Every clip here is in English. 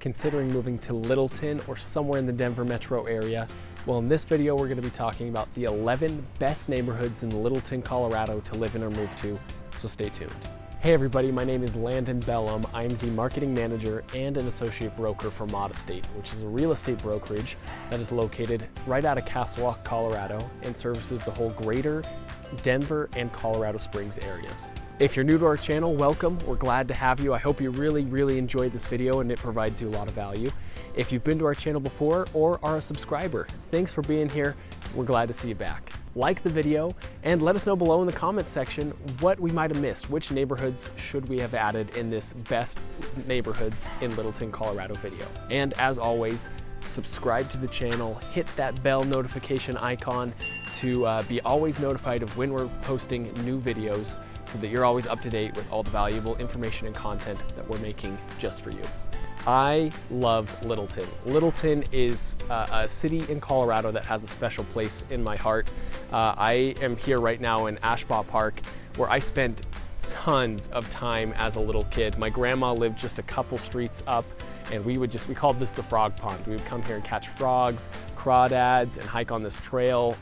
considering moving to Littleton or somewhere in the Denver metro area? Well, in this video, we're going to be talking about the 11 best neighborhoods in Littleton, Colorado to live in or move to, so stay tuned. Hey everybody, my name is Landon Bellum. I'm the marketing manager and an associate broker for Mod Estate, which is a real estate brokerage that is located right out of Castle Rock, Colorado, and services the whole greater Denver and Colorado Springs areas. If you're new to our channel, welcome. We're glad to have you. I hope you really enjoyed this video and it provides you a lot of value. If you've been to our channel before or are a subscriber, thanks for being here. We're glad to see you back. Like the video and let us know below in the comments section what we might have missed. Which neighborhoods should we have added in this best neighborhoods in Littleton, Colorado video? And as always, subscribe to the channel, hit that bell notification icon to be always notified of when we're posting new videos so that you're always up to date with all the valuable information and content that we're making just for you. I love Littleton. Littleton is a city in Colorado that has a special place in my heart. I am here right now in Ashbaugh Park, where I spent tons of time as a little kid. My grandma lived just a couple streets up, and we called this the frog pond. We would come here and catch frogs, crawdads, and hike on this trail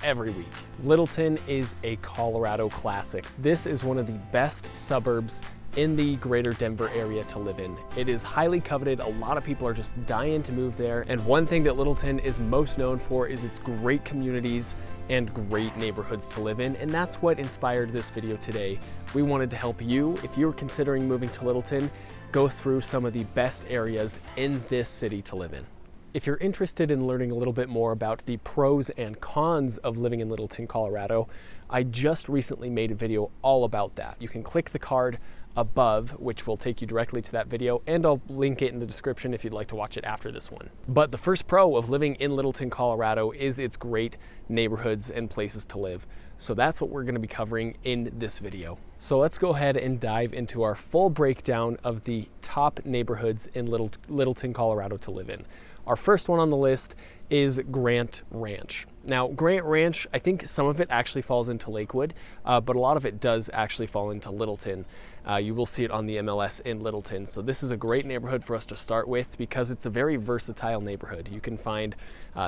every week. Littleton is a Colorado classic. This is one of the best suburbs in the greater Denver area to live in. It is highly coveted. A lot of people are just dying to move there. And one thing that Littleton is most known for is its great communities and great neighborhoods to live in. And that's what inspired this video today. We wanted to help you, if you're considering moving to Littleton, go through some of the best areas in this city to live in. If you're interested in learning a little bit more about the pros and cons of living in Littleton, Colorado, I just recently made a video all about that. You can click the card above, which will take you directly to that video, and I'll link it in the description if you'd like to watch it after this one. But the first pro of living in Littleton, Colorado is its great neighborhoods and places to live. So that's what we're going to be covering in this video. So let's go ahead and dive into our full breakdown of the top neighborhoods in Littleton, Colorado to live in. Our first one on the list is Grant Ranch. Now, Grant Ranch, I think some of it actually falls into Lakewood, but a lot of it does actually fall into Littleton. You will see it on the MLS in Littleton. So this is a great neighborhood for us to start with because it's a very versatile neighborhood. You can find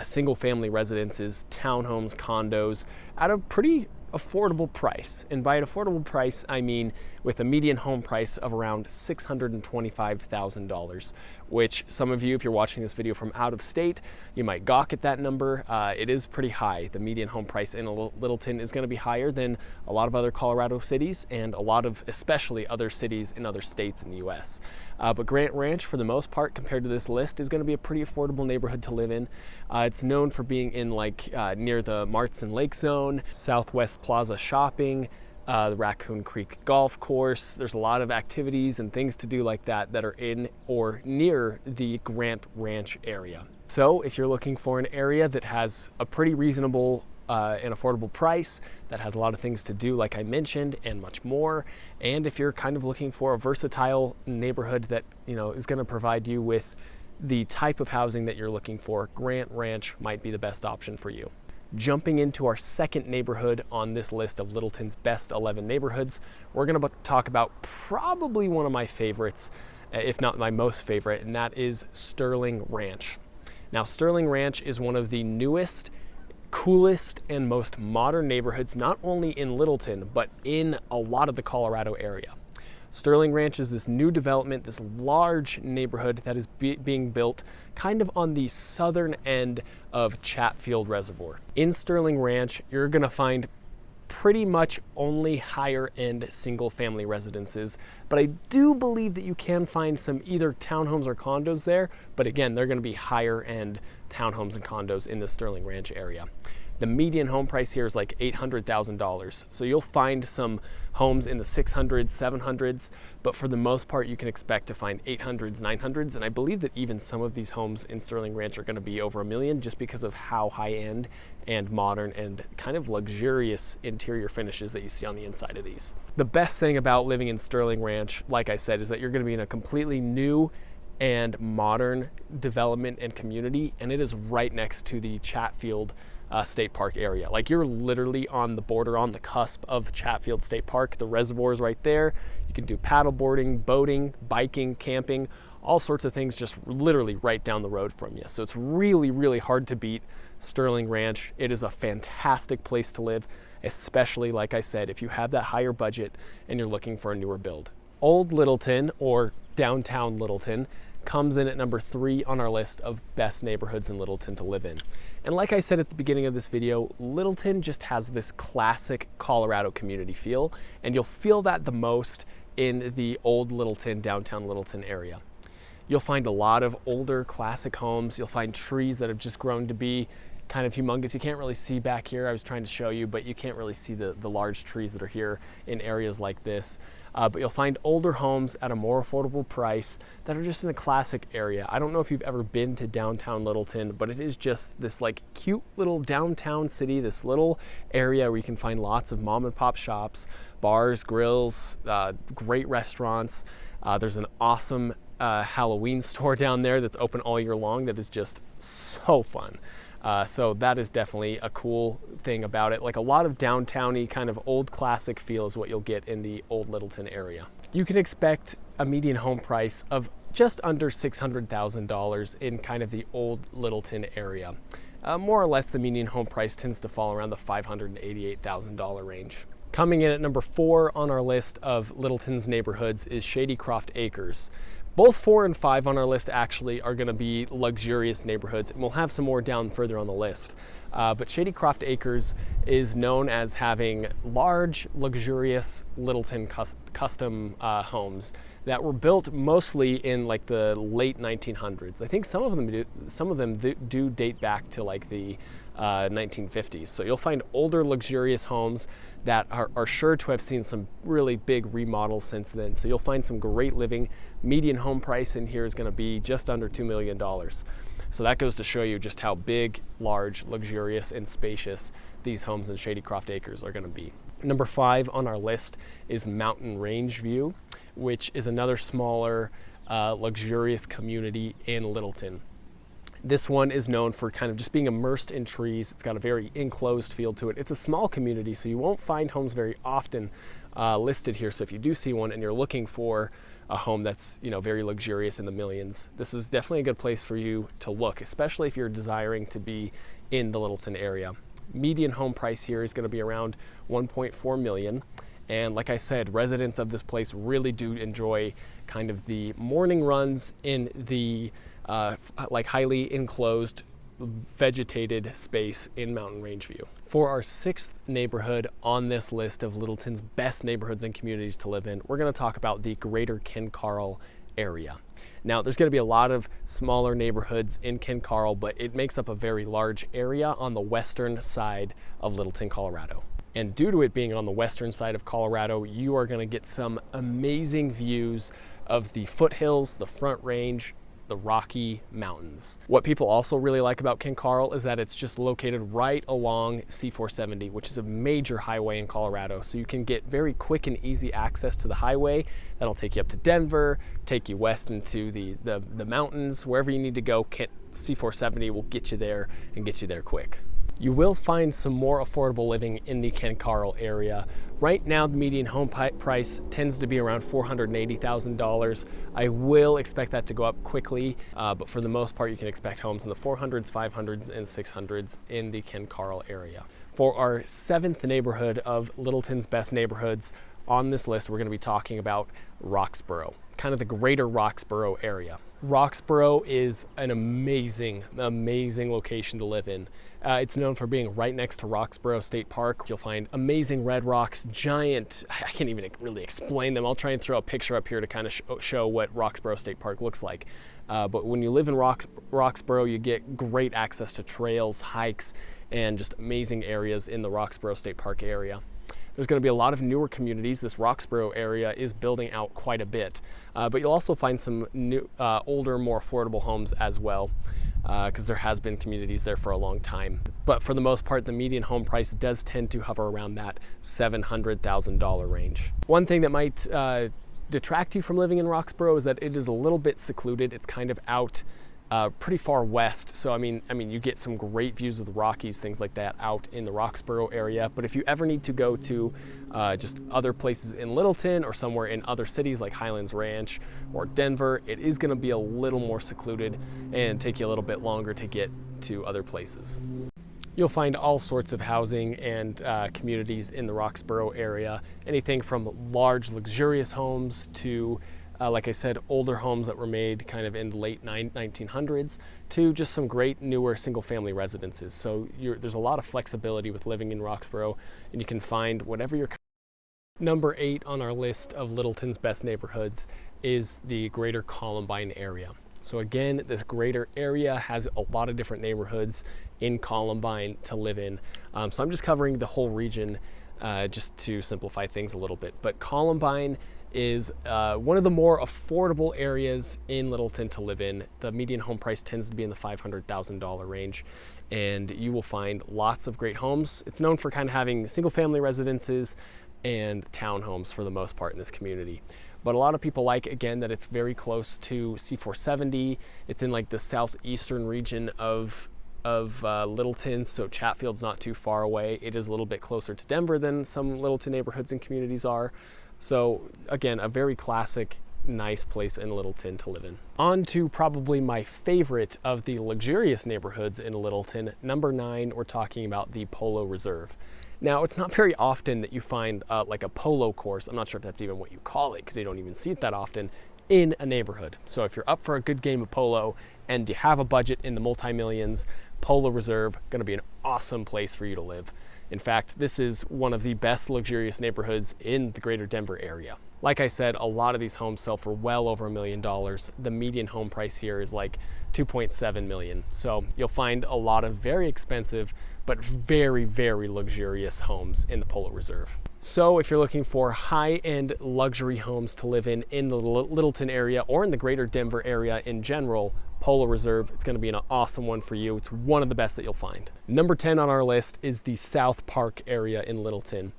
single family residences, townhomes, condos at a pretty affordable price. And by an affordable price, I mean with a median home price of around $625,000, which some of you, if you're watching this video from out of state, you might gawk at that number. It is pretty high. The median home price in Littleton is going to be higher than a lot of other Colorado cities and a lot of especially other cities in other states in the US. But Grant Ranch, for the most part, compared to this list, is going to be a pretty affordable neighborhood to live in. It's known for being in near the Marts and Lake Zone, Southwest Plaza Shopping, the Raccoon Creek Golf Course. There's a lot of activities and things to do like that that are in or near the Grant Ranch area. So if you're looking for an area that has a pretty reasonable and affordable price, that has a lot of things to do like I mentioned and much more, and if you're kind of looking for a versatile neighborhood that is going to provide you with the type of housing that you're looking for, Grant Ranch might be the best option for you. Jumping into our second neighborhood on this list of Littleton's best 11 neighborhoods, we're going to talk about probably one of my favorites, if not my most favorite, and that is Sterling Ranch. Now, Sterling Ranch is one of the newest, coolest, and most modern neighborhoods, not only in Littleton, but in a lot of the Colorado area. Sterling Ranch is this new development, this large neighborhood that is being built kind of on the southern end of Chatfield Reservoir. In Sterling Ranch, you're going to find pretty much only higher end single family residences, but I do believe that you can find some either townhomes or condos there, but again, they're going to be higher end townhomes and condos in the Sterling Ranch area. The median home price here is like $800,000. So you'll find some homes in the 600s, 700s, but for the most part, you can expect to find 800s, 900s. And I believe that even some of these homes in Sterling Ranch are going to be over $1 million just because of how high end and modern and kind of luxurious interior finishes that you see on the inside of these. The best thing about living in Sterling Ranch, like I said, is that you're going to be in a completely new and modern development and community, and it is right next to the Chatfield State Park area. Like, you're literally on the border, on the cusp of Chatfield State Park. The reservoir is right there. You can do paddle boarding, boating, biking, camping, all sorts of things just literally right down the road from you. So it's really, really hard to beat Sterling Ranch. It is a fantastic place to live, especially, like I said, if you have that higher budget and you're looking for a newer build. Old Littleton, or downtown Littleton, comes in at number 3 on our list of best neighborhoods in Littleton to live in. And like I said at the beginning of this video, Littleton just has this classic Colorado community feel, and you'll feel that the most in the old Littleton, downtown Littleton area. You'll find a lot of older classic homes. You'll find trees that have just grown to be kind of humongous. You can't really see back here. I was trying to show you, but you can't really see the large trees that are here in areas like this. But you'll find older homes at a more affordable price that are just in a classic area. I don't know if you've ever been to downtown Littleton, but it is just this like cute little downtown city, this little area where you can find lots of mom and pop shops, bars, grills, great restaurants. There's an awesome Halloween store down there that's open all year long that is just so fun. So that is definitely a cool thing about it. Like a lot of downtowny kind of old classic feel is what you'll get in the old Littleton area. You can expect a median home price of just under $600,000 in kind of the old Littleton area. More or less the median home price tends to fall around the $588,000 range. Coming in at number 4 on our list of Littleton's neighborhoods is Shadycroft Acres. Both 4 and 5 on our list actually are going to be luxurious neighborhoods, and we'll have some more down further on the list. But Shadycroft Acres is known as having large, luxurious Littleton custom homes that were built mostly in like the late 1900s. I think some of them do date back to like the 1950s. So you'll find older, luxurious homes that are sure to have seen some really big remodels since then. So you'll find some great living. Median home price in here is going to be just under $2 million. So that goes to show you just how big, large, luxurious, and spacious these homes in Shadycroft Acres are going to be. Number 5 on our list is Mountainrange View, which is another smaller, luxurious community in Littleton. This one is known for kind of just being immersed in trees. It's got a very enclosed feel to it. It's a small community, so you won't find homes very often listed here. So if you do see one and you're looking for a home that's, you know, very luxurious in the millions, this is definitely a good place for you to look, especially if you're desiring to be in the Littleton area. Median home price here is going to be around $1.4 million. And like I said, residents of this place really do enjoy kind of the morning runs in the like highly enclosed vegetated space in Mountainrange View. For our 6th neighborhood on this list of Littleton's best neighborhoods and communities to live in, we're going to talk about the greater Caryl Area. Now, there's going to be a lot of smaller neighborhoods in Caryl, but it makes up a very large area on the western side of Littleton, Colorado. And due to it being on the western side of Colorado, you are going to get some amazing views of the foothills, the Front Range, the Rocky Mountains. What people also really like about Caryl is that it's just located right along C-470, which is a major highway in Colorado. So you can get very quick and easy access to the highway. That'll take you up to Denver, take you west into the mountains, wherever you need to go. C-470 will get you there and get you there quick. You will find some more affordable living in the Caryl area. Right now, the median home price tends to be around $480,000. I will expect that to go up quickly, but for the most part, you can expect homes in the 400s, 500s, and 600s in the Caryl area. For our 7th neighborhood of Littleton's best neighborhoods on this list, we're going to be talking about Roxborough, kind of the greater Roxborough area. Roxborough is an amazing, amazing location to live in. It's known for being right next to Roxborough State Park. You'll find amazing red rocks, giant, I can't even really explain them. I'll try and throw a picture up here to kind of show what Roxborough State Park looks like. But when you live in Roxborough, you get great access to trails, hikes, and just amazing areas in the Roxborough State Park area. There's going to be a lot of newer communities. This Roxborough area is building out quite a bit, but you'll also find some new, older, more affordable homes as well, because there has been communities there for a long time. But for the most part, the median home price does tend to hover around that $700,000 range. One thing that might detract you from living in Roxborough is that it is a little bit secluded. It's kind of out pretty far west. So I mean, you get some great views of the Rockies, things like that, out in the Roxborough area. But if you ever need to go to just other places in Littleton or somewhere in other cities like Highlands Ranch or Denver, it is going to be a little more secluded and take you a little bit longer to get to other places. You'll find all sorts of housing and communities in the Roxborough area, anything from large luxurious homes to like I said, older homes that were made kind of in the late 1900s to just some great newer single-family residences. So there's a lot of flexibility with living in Roxborough, and you can find whatever your. Number 8 on our list of Littleton's best neighborhoods is the greater Columbine area. So again, this greater area has a lot of different neighborhoods in Columbine to live in. So I'm just covering the whole region just to simplify things a little bit. But Columbine is one of the more affordable areas in Littleton to live in. The median home price tends to be in the $500,000 range, and you will find lots of great homes. It's known for kind of having single family residences and townhomes for the most part in this community. But a lot of people like, again, that it's very close to C470. It's in like the southeastern region of Littleton, so Chatfield's not too far away. It is a little bit closer to Denver than some Littleton neighborhoods and communities are. So again, a very classic, nice place in Littleton to live in. On to probably my favorite of the luxurious neighborhoods in Littleton. Number 9, we're talking about the Polo Reserve. Now, it's not very often that you find like a polo course. I'm not sure if that's even what you call it, because you don't even see it that often in a neighborhood. So if you're up for a good game of polo and you have a budget in the multi-millions, Polo Reserve going to be an awesome place for you to live. In fact, this is one of the best luxurious neighborhoods in the greater Denver area. Like I said, a lot of these homes sell for well over $1 million. The median home price here is like $2.7 million. So you'll find a lot of very expensive, but very, very luxurious homes in the Polo Reserve. So if you're looking for high-end luxury homes to live in the Littleton area or in the greater Denver area in general, Polo Reserve, it's going to be an awesome one for you. It's one of the best that you'll find. Number 10 on our list is the Southpark area in Littleton.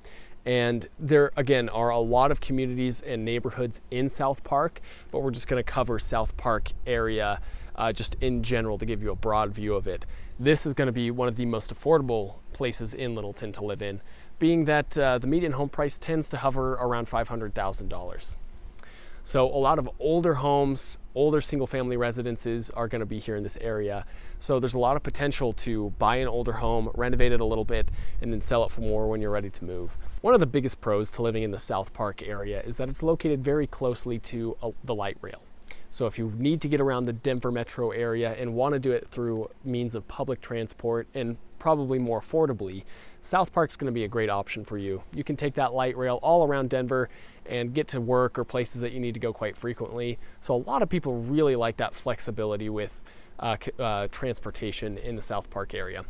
And there, again, are a lot of communities and neighborhoods in Southpark, but we're just going to cover Southpark area just in general to give you a broad view of it. This is going to be one of the most affordable places in Littleton to live in, being that the median home price tends to hover around $500,000. So a lot of older homes, older single-family residences are going to be here in this area. So there's a lot of potential to buy an older home, renovate it a little bit, and then sell it for more when you're ready to move. One of the biggest pros to living in the Southpark area is that it's located very closely to the light rail. So if you need to get around the Denver metro area and want to do it through means of public transport and probably more affordably, Southpark's going to be a great option for you. You can take that light rail all around Denver and get to work or places that you need to go quite frequently. So a lot of people really like that flexibility with transportation in the Southpark area.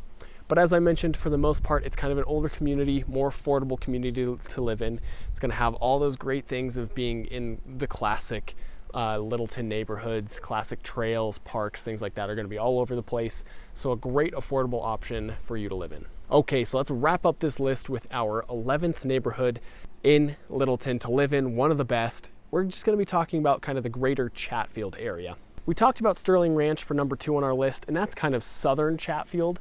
But as I mentioned, for the most part, it's kind of an older community, more affordable community to live in. It's going to have all those great things of being in the classic Littleton neighborhoods, classic trails, parks, things like that are going to be all over the place. So a great affordable option for you to live in. Okay, so let's wrap up this list with our 11th neighborhood in Littleton to live in, one of the best. We're just going to be talking about kind of the greater Chatfield area. We talked about Sterling Ranch for number 2 on our list, and that's kind of southern Chatfield.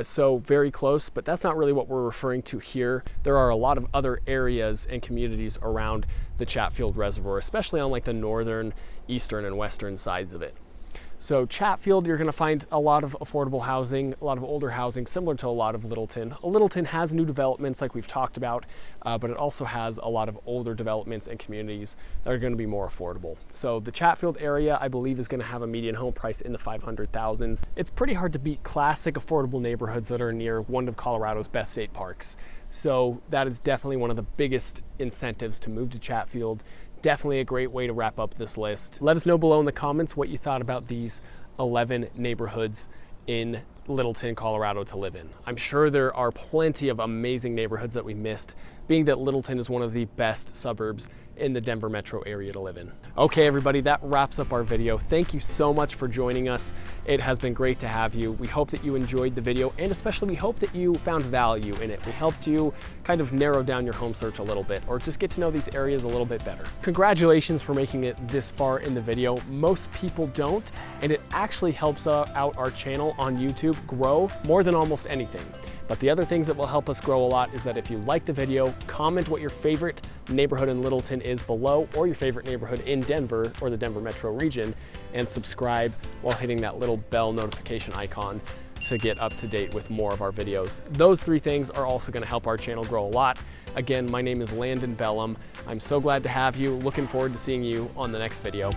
So very close, but that's not really what we're referring to here. There are a lot of other areas and communities around the Chatfield Reservoir, especially on like the northern, eastern, and western sides of it. So Chatfield, you're going to find a lot of affordable housing, a lot of older housing, similar to a lot of Littleton. Littleton has new developments like we've talked about, but it also has a lot of older developments and communities that are going to be more affordable. So the Chatfield area, I believe, is going to have a median home price in the 500,000s. It's pretty hard to beat classic affordable neighborhoods that are near one of Colorado's best state parks. So that is definitely one of the biggest incentives to move to Chatfield. Definitely a great way to wrap up this list. Let us know below in the comments what you thought about these 11 neighborhoods in Littleton, Colorado to live in. I'm sure there are plenty of amazing neighborhoods that we missed, being that Littleton is one of the best suburbs in the Denver metro area to live in. Okay, everybody, that wraps up our video. Thank you so much for joining us. It has been great to have you. We hope that you enjoyed the video, and especially we hope that you found value in it. We helped you kind of narrow down your home search a little bit, or just get to know these areas a little bit better. Congratulations for making it this far in the video. Most people don't, and it actually helps out our channel on YouTube grow more than almost anything. But the other things that will help us grow a lot is that if you like the video, comment what your favorite neighborhood in Littleton is below, or your favorite neighborhood in Denver or the Denver metro region, and subscribe while hitting that little bell notification icon to get up to date with more of our videos. Those three things are also going to help our channel grow a lot. Again, my name is Landon Bellum. I'm so glad to have you. Looking forward to seeing you on the next video.